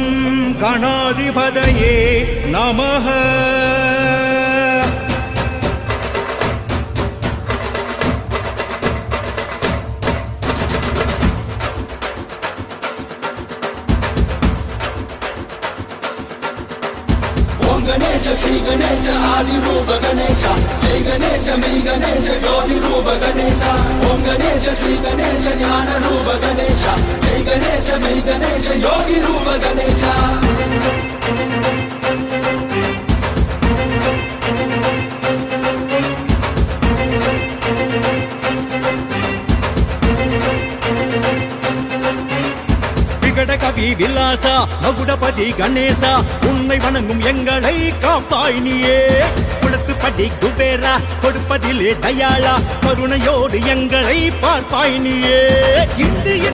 ஓம் கணாதிபதயே நமஹ. गणेश श्री गणेश आदि रूप गणेश जय गणेश मी गणेश ज्योति रूप गणेश ओम गणेश श्री गणेश ज्ञान रूप गणेश जय गणेश मी गणेश योगी रूप गणेश கவி விலாசா மகுடபதி கணேசா உன்னை வணங்கும் எங்களை காப்பாய் நீயே. குளத்துப்படி குபேரா கொடுப்பதிலே தயாளா கருணையோடு எங்களை பார்ப்பாய் நீயே. இந்திய